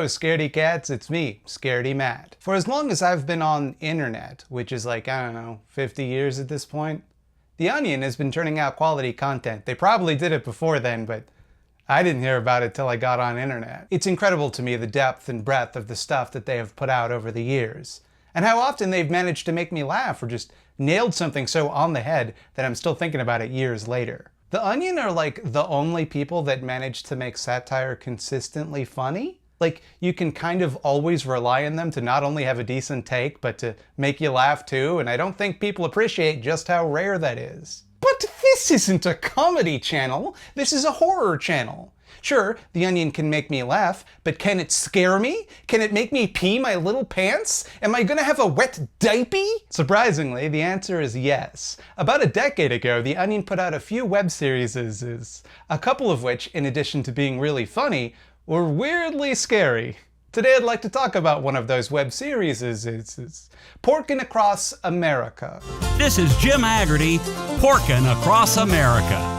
scaredy cats, it's me, Scaredy Matt. For as long as I've been on internet, which is like, I don't know, 50 years at this point, The Onion has been turning out quality content. They probably did it before then, but I didn't hear about it till I got on internet. It's incredible to me the depth and breadth of the stuff that they have put out over the years, and how often they've managed to make me laugh or just nailed something so on the head that I'm still thinking about it years later. The Onion are like the only people that manage to make satire consistently funny. Like, you can kind of always rely on them to not only have a decent take, but to make you laugh too, and I don't think people appreciate just how rare that is. But this isn't a comedy channel, this is a horror channel. Sure, The Onion can make me laugh, but can it scare me? Can it make me pee my little pants? Am I gonna have a wet diaper? Surprisingly, the answer is yes. About a decade ago, The Onion put out a few web series, a couple of which, in addition to being really funny, were weirdly scary. Today I'd like to talk about one of those web series, Porkin Across America. This is Jim Haggerty, Porkin Across America.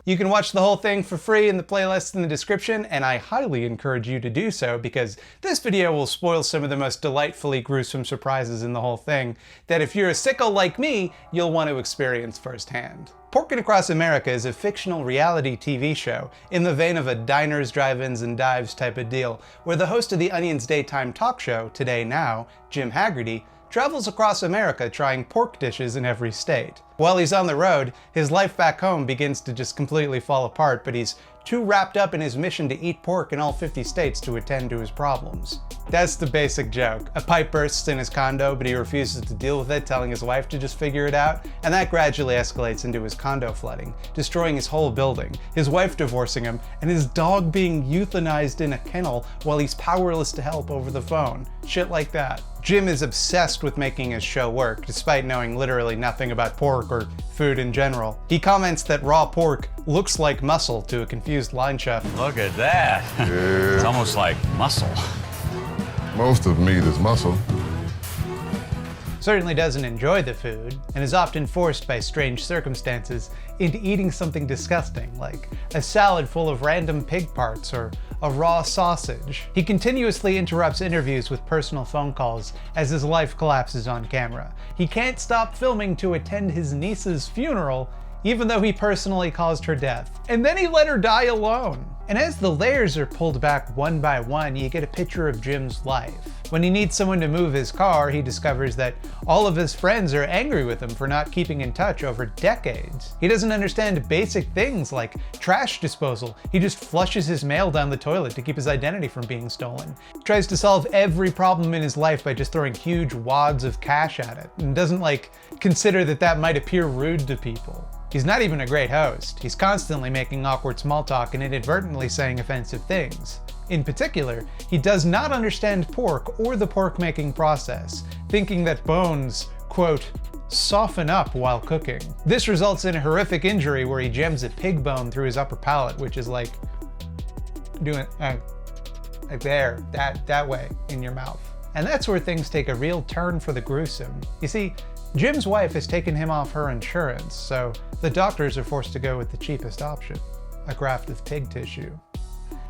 You can watch the whole thing for free in the playlist in the description, and I highly encourage you to do so because this video will spoil some of the most delightfully gruesome surprises in the whole thing that if you're a sicko like me, you'll want to experience firsthand. Porkin Across America is a fictional reality TV show in the vein of a diners, drive-ins, and dives type of deal, where the host of The Onion's daytime talk show, Today Now, Jim Haggerty, travels across America trying pork dishes in every state. While he's on the road, his life back home begins to just completely fall apart, but he's too wrapped up in his mission to eat pork in all 50 states to attend to his problems. That's the basic joke. A pipe bursts in his condo, but he refuses to deal with it, telling his wife to just figure it out, and that gradually escalates into his condo flooding, destroying his whole building, his wife divorcing him, and his dog being euthanized in a kennel while he's powerless to help over the phone. Shit like that. Jim is obsessed with making his show work, despite knowing literally nothing about pork or food in general. He comments that raw pork looks like muscle to a confused line chef. Look at that. Yeah. It's almost like muscle. Most of meat is muscle. Certainly doesn't enjoy the food, and is often forced by strange circumstances into eating something disgusting, like a salad full of random pig parts or a raw sausage. He continuously interrupts interviews with personal phone calls as his life collapses on camera. He can't stop filming to attend his niece's funeral, even though he personally caused her death. And then he let her die alone. And as the layers are pulled back one by one, you get a picture of Jim's life. When he needs someone to move his car, he discovers that all of his friends are angry with him for not keeping in touch over decades. He doesn't understand basic things like trash disposal. He just flushes his mail down the toilet to keep his identity from being stolen. He tries to solve every problem in his life by just throwing huge wads of cash at it, and doesn't consider that might appear rude to people. He's not even a great host. He's constantly making awkward small talk and inadvertently saying offensive things. In particular, he does not understand pork or the pork making process, thinking that bones, quote, soften up while cooking. This results in a horrific injury where he jams a pig bone through his upper palate, which is like doing like there, that way in your mouth. And that's where things take a real turn for the gruesome. You see, Jim's wife has taken him off her insurance, so the doctors are forced to go with the cheapest option, a graft of pig tissue.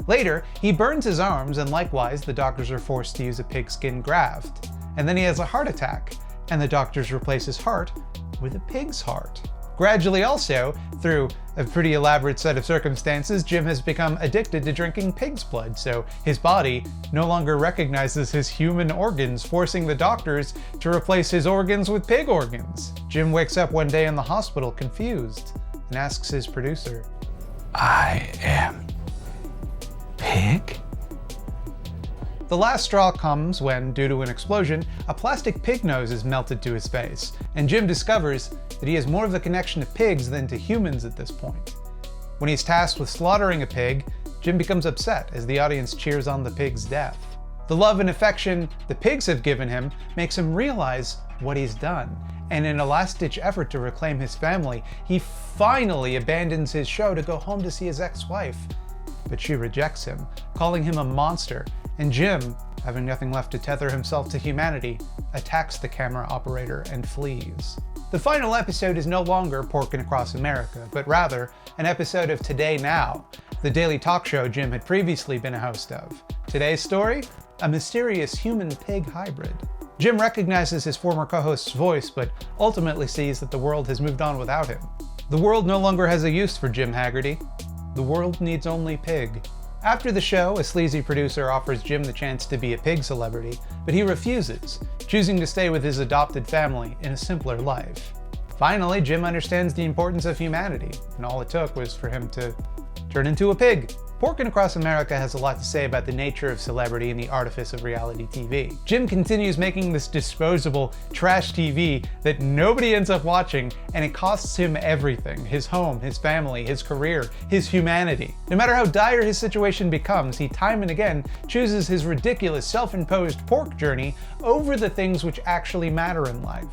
Later, he burns his arms, and likewise, the doctors are forced to use a pigskin graft. And then he has a heart attack, and the doctors replace his heart with a pig's heart. Gradually also, through a pretty elaborate set of circumstances, Jim has become addicted to drinking pig's blood, so his body no longer recognizes his human organs, forcing the doctors to replace his organs with pig organs. Jim wakes up one day in the hospital confused and asks his producer, I am pig? The last straw comes when, due to an explosion, a plastic pig nose is melted to his face, and Jim discovers that he has more of a connection to pigs than to humans at this point. When he's tasked with slaughtering a pig, Jim becomes upset as the audience cheers on the pig's death. The love and affection the pigs have given him makes him realize what he's done, and in a last-ditch effort to reclaim his family, he finally abandons his show to go home to see his ex-wife. But she rejects him, calling him a monster, and Jim, having nothing left to tether himself to humanity, attacks the camera operator and flees. The final episode is no longer Porkin Across America, but rather an episode of Today Now, the daily talk show Jim had previously been a host of. Today's story? a mysterious human-pig hybrid. Jim recognizes his former co-host's voice, but ultimately sees that the world has moved on without him. The world no longer has a use for Jim Haggerty. The world needs only Pig. After the show, a sleazy producer offers Jim the chance to be a pig celebrity, but he refuses, choosing to stay with his adopted family in a simpler life. Finally, Jim understands the importance of humanity, and all it took was for him to turn into a pig. Porkin Across America has a lot to say about the nature of celebrity and the artifice of reality TV. Jim continues making this disposable trash TV that nobody ends up watching, and it costs him everything: his home, his family, his career, his humanity. No matter how dire his situation becomes, he time and again chooses his ridiculous self-imposed pork journey over the things which actually matter in life.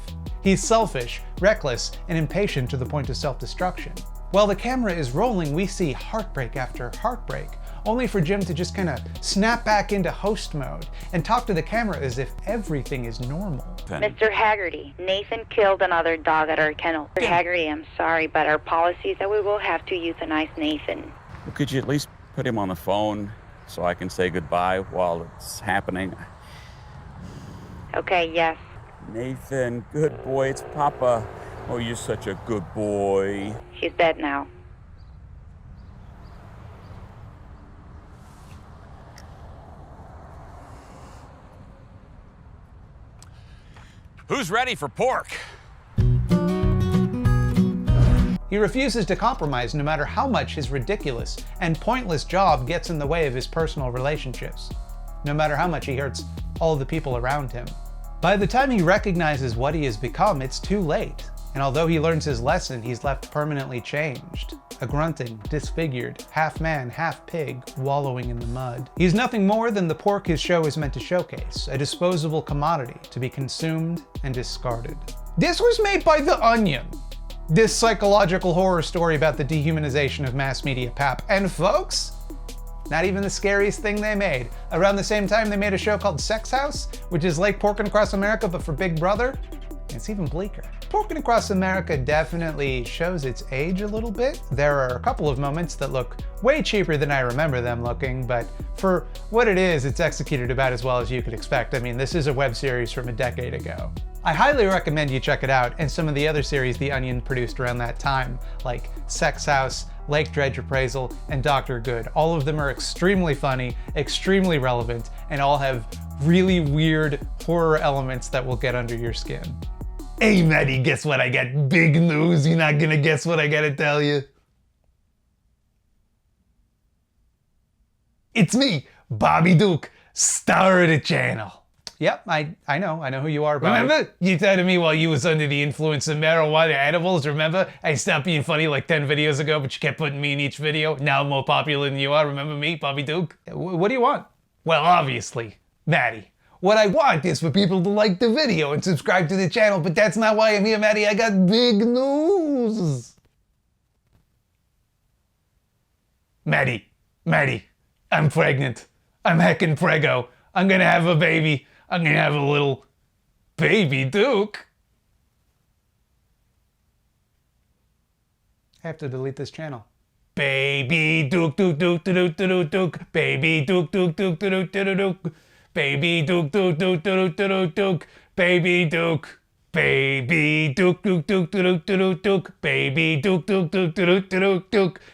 He's selfish, reckless, and impatient to the point of self-destruction. While the camera is rolling, we see heartbreak after heartbreak, only for Jim to just kind of snap back into host mode and talk to the camera as if everything is normal. Mr. Haggerty, Nathan killed another dog at our kennel. Mr. Haggerty, I'm sorry, but our policy is that we will have to euthanize Nathan. Well, could you at least put him on the phone so I can say goodbye while it's happening? Okay, yes. Nathan, good boy, it's Papa. Oh, you're such a good boy. She's dead now. Who's ready for pork? He refuses to compromise no matter how much his ridiculous and pointless job gets in the way of his personal relationships, no matter how much he hurts all the people around him. By the time he recognizes what he has become, it's too late. And although he learns his lesson, he's left permanently changed. A grunting, disfigured, half-man, half-pig, wallowing in the mud. He's nothing more than the pork his show is meant to showcase, a disposable commodity to be consumed and discarded. This was made by The Onion, this psychological horror story about the dehumanization of mass media pap. And folks, not even the scariest thing they made. Around the same time, they made a show called Sex House, which is like Porkin Across America, but for Big Brother. It's even bleaker. Porkin Across America definitely shows its age a little bit. There are a couple of moments that look way cheaper than I remember them looking, but for what it is, it's executed about as well as you could expect. I mean, this is a web series from a decade ago. I highly recommend you check it out, and some of the other series The Onion produced around that time, like Sex House, Lake Dredge Appraisal, and Dr. Good. All of them are extremely funny, extremely relevant, and all have really weird horror elements that will get under your skin. Hey Maddie, guess what? I got big news. You're not gonna guess what I gotta tell you. It's me, Bobby Duke, star of the channel. Yep, I know who you are, Bobby. Remember? You said to me while you was under the influence of marijuana edibles, remember? I stopped being funny like 10 videos ago, but you kept putting me in each video. Now I'm more popular than you are. Remember me, Bobby Duke? What do you want? Well, obviously, Maddie. What I want is for people to like the video and subscribe to the channel, but that's not why I'm here, Maddie. I got big news. Maddie, I'm pregnant. I'm heckin' preggo. I'm gonna have a baby. I'm gonna have a little baby Duke. I have to delete this channel. Baby Duke, Duke, Duke, Duke, Duke, Duke, baby Duke, Duke, Duke, Duke, Duke, Duke. Baby Duke, Duke, Duke, Duke, Duke, Duke, baby Duke, baby Duke, Duke, Duke, Duke, Duke, Duke, baby Duke, Duke, Duke, Duke, Duke, Duke,